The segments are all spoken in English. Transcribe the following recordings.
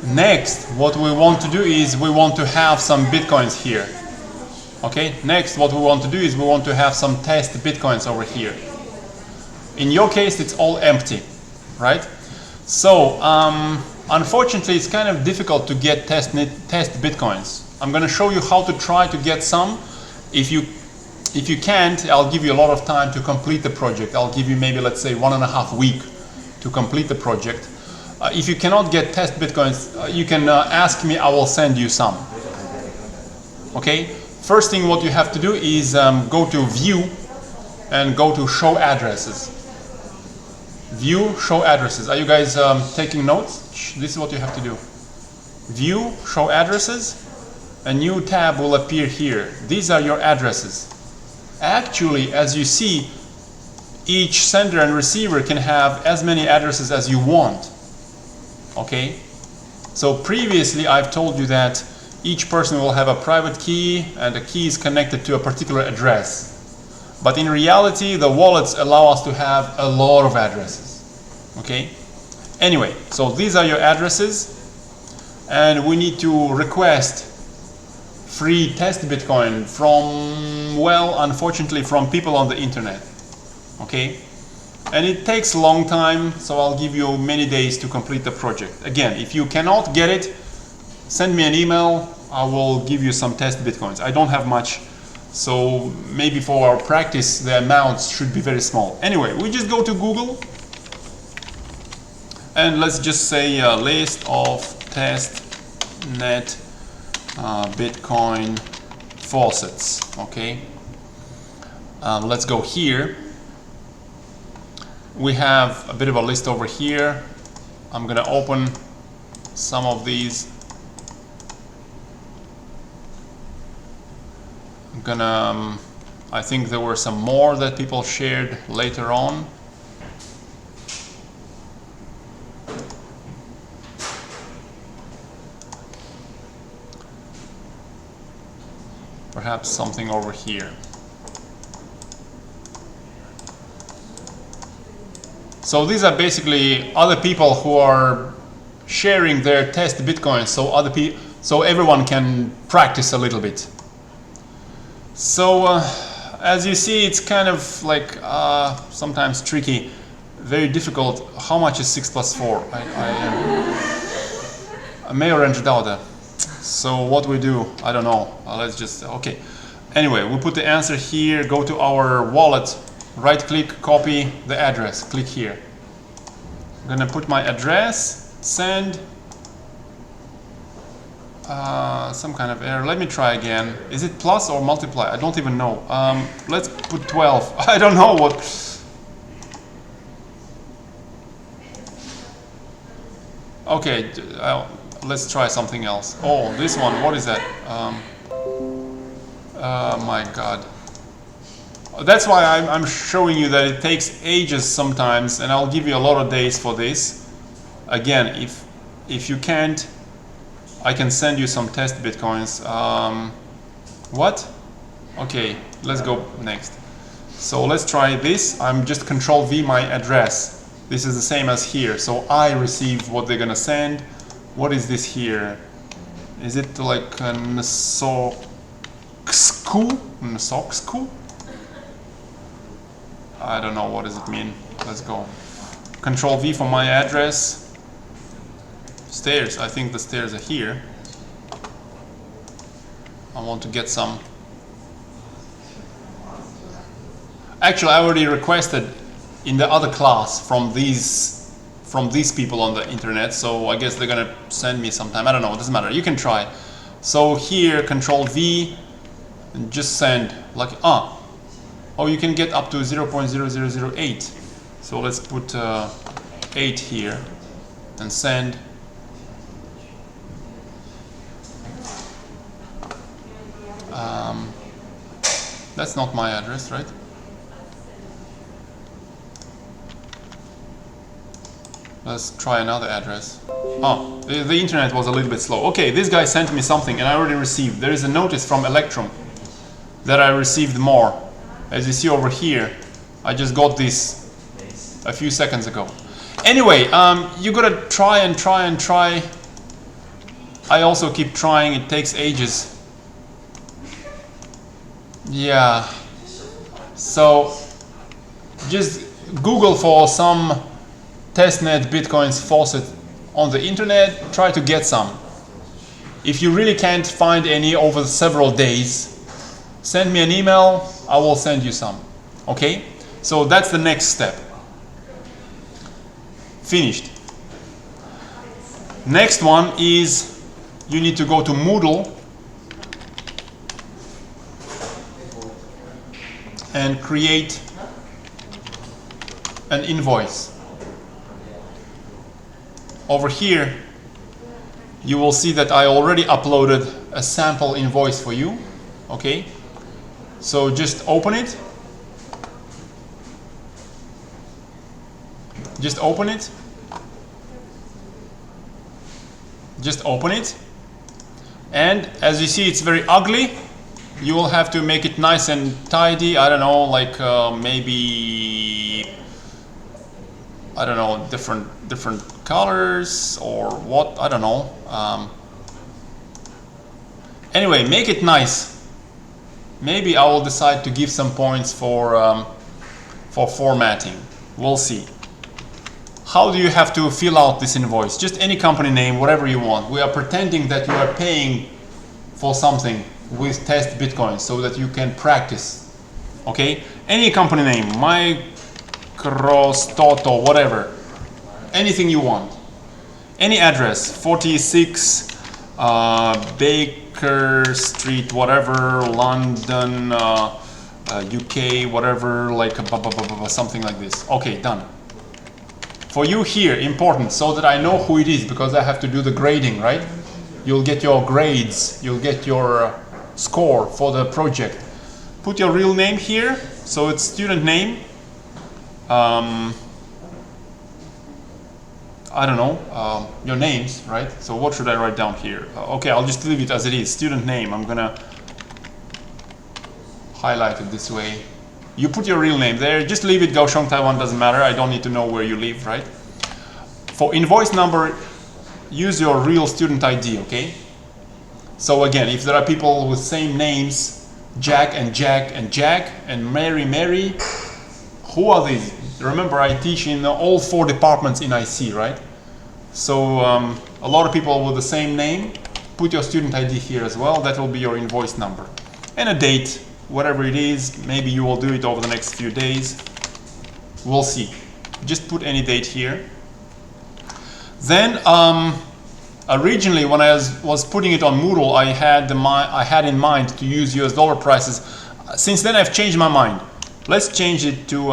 Next, what we want to do is we want to have some bitcoins here. Okay, next what we want to do is we want to have some test bitcoins over here. In your case, it's all empty, right? So, unfortunately, it's kind of difficult to get test bitcoins. I'm going to show you how to try to get some. If you can't, I'll give you a lot of time to complete the project. I'll give you maybe, let's say, 1.5 weeks to complete the project. If you cannot get test bitcoins, you can ask me, I will send you some. Okay? First thing what you have to do is go to View and go to Show Addresses. View, Show Addresses. Are you guys taking notes? This is what you have to do. View, Show Addresses. A new tab will appear here. These are your addresses. Actually, as you see, each sender and receiver can have as many addresses as you want. Okay? So previously I've told you that each person will have a private key and the key is connected to a particular address. But in reality, the wallets allow us to have a lot of addresses. Okay? Anyway, so these are your addresses and we need to request free test Bitcoin from, well, unfortunately from people on the internet. Okay? And it takes a long time, so I'll give you many days to complete the project. Again, if you cannot get it, send me an email, I will give you some test Bitcoins. I don't have much, so maybe for our practice the amounts should be very small. Anyway, we just go to Google and let's just say a list of testnet Bitcoin faucets. Okay, let's go here. We have a bit of a list over here. I'm gonna open some of these. I'm gonna I think there were some more that people shared later on. Perhaps something over here. So these are basically other people who are sharing their test Bitcoins, so everyone can practice a little bit. So as you see, it's kind of like sometimes tricky, very difficult. How much is 6 plus 4? I may or doubt. So what we do, I don't know. Let's just, okay. Anyway, we put the answer here, go to our wallet, right click, copy the address, click here. I'm gonna put my address, send, some kind of error. Let me try again. Is it plus or multiply? I don't even know. Let's put 12. I don't know what. Okay, let's try something else. Oh, this one, what is that? My God. That's why I'm showing you that it takes ages sometimes, and I'll give you a lot of days for this. Again, if you can't, I can send you some test Bitcoins. What? Okay, let's go next. So let's try this. I'm just Control V my address. This is the same as here. So I receive what they're gonna send. What is this here? Is it like a Nsoksku? I don't know, what does it mean? Let's go. Control V for my address. Stairs, I think the stairs are here. I want to get some. Actually, I already requested in the other class from these people on the internet, so I guess they're gonna send me sometime. I don't know, it doesn't matter, you can try. So here, Control V, and just send, like, oh, you can get up to 0.0008. So let's put 8 here and send. That's not my address, right? Let's try another address. Oh, the internet was a little bit slow. Okay, this guy sent me something and I already received. There is a notice from Electrum that I received more. As you see over here, I just got this a few seconds ago. Anyway, you gotta try I also keep trying, it takes ages. Yeah. So just Google for some testnet Bitcoins faucet on the internet, try to get some. If you really can't find any over several days, send me an email, I will send you some. Okay? So that's the next step. Finished. Next one is you need to go to Moodle and create an invoice. Over here, you will see that I already uploaded a sample invoice for you. Okay? So just open it. Just open it. Just open it. And as you see, it's very ugly. You will have to make it nice and tidy. I don't know, like maybe, I don't know, different colors or what, I don't know. Anyway, make it nice. Maybe I will decide to give some points for formatting. We'll see. How do you have to fill out this invoice? Just any company name, whatever you want. We are pretending that you are paying for something with test Bitcoin so that you can practice. Okay? Any company name, Microstoto, whatever. Anything you want. Any address, 46 Baker Street, whatever, London, UK, whatever, like something like this. Okay, done. For you here, important, so that I know who it is, because I have to do the grading, right? You'll get your grades, you'll get your score for the project. Put your real name here, so it's student name. I don't know, your names, right? So what should I write down here? Okay, I'll just leave it as it is, student name. I'm gonna highlight it this way. You put your real name there, just leave it Kaohsiung, Taiwan, doesn't matter. I don't need to know where you live, right? For invoice number, use your real student ID, okay? So again, if there are people with same names, Jack and Jack and Jack and Mary, Mary, who are these? Remember, I teach in all 4 departments in IC, right? So a lot of people with the same name, put your student ID here as well. That will be your invoice number. And a date. Whatever it is, maybe you will do it over the next few days. We'll see. Just put any date here. Then, originally when I was putting it on Moodle, I had in mind to use US dollar prices. Since then, I've changed my mind. Let's change it to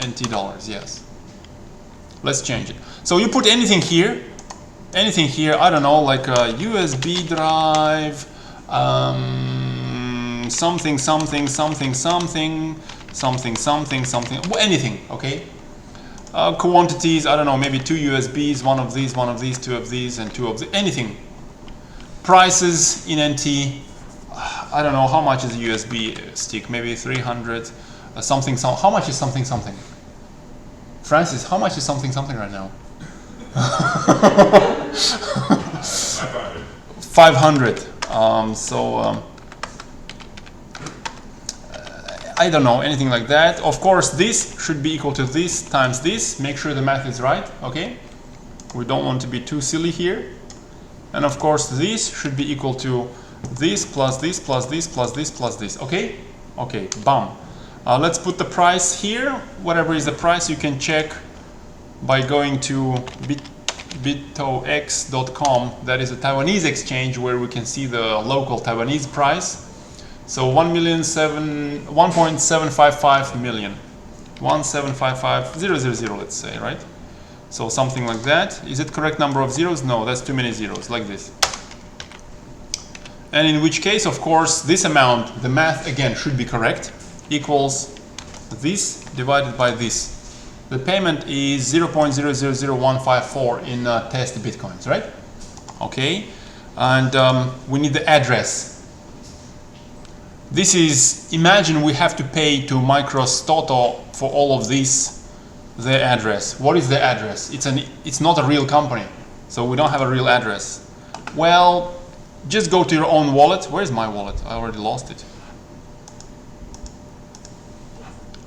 NT dollars. Yes. Let's change it. So you put anything here. Anything here. I don't know, like a USB drive. Something, anything, okay? Quantities, I don't know, maybe 2 USBs, one of these, 2 of these, and 2 of the, anything. Prices in NT, I don't know, how much is a USB stick? Maybe 300, something, how much is something? Francis, how much is something right now? 500. I don't know, anything like that. Of course, this should be equal to this times this. Make sure the math is right, okay? We don't want to be too silly here. And of course, this should be equal to this plus this plus this plus this plus this, okay? Okay, bam. Let's put the price here. Whatever is the price, you can check by going to bitox.com. That is a Taiwanese exchange where we can see the local Taiwanese price. So 1.755 million, 1755000, let's say, right? So something like that. Is it correct number of zeros? No, that's too many zeros, like this. And in which case, of course, this amount, the math again should be correct, equals this divided by this. The payment is 0.000154 in test Bitcoins, right? Okay, and we need the address. This is, imagine we have to pay to Microstoto for all of this, the address. What is the address? It's not a real company, so we don't have a real address. Well, just go to your own wallet. Where's my wallet? I already lost it.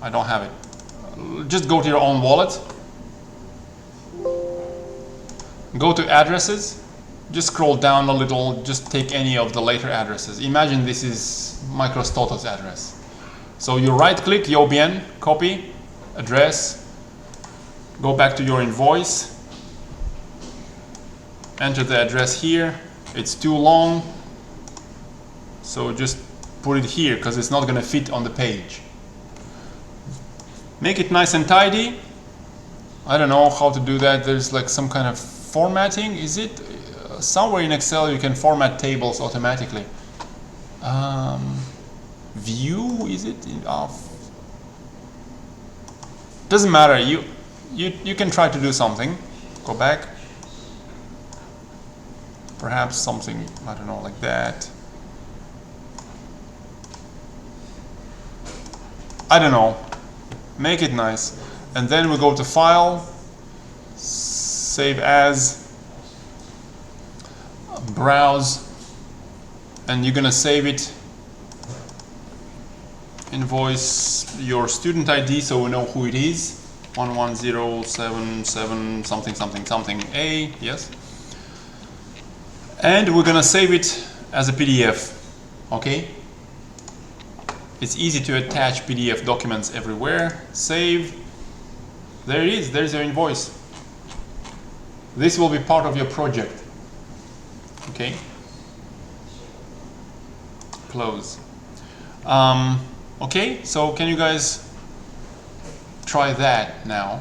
I don't have it. Just go to your own wallet. Go to addresses. Just scroll down a little. Just take any of the later addresses. Imagine this is Microstoto's address. So you right click YOBN, copy, address, go back to your invoice, enter the address here. It's too long, so just put it here because it's not going to fit on the page. Make it nice and tidy. I don't know how to do that. There's like some kind of formatting. Is it somewhere in Excel you can format tables automatically? View, is it? Doesn't matter. You can try to do something. Go back. Perhaps something, I don't know, like that. I don't know. Make it nice. And then we go to File, Save As, Browse, and you're gonna save it. Invoice your student ID so we know who it is. 11077 something something something A, yes. And we're gonna save it as a PDF, okay? It's easy to attach PDF documents everywhere. Save. There it is, there's your invoice. This will be part of your project, okay? Close. Okay, so can you guys try that now?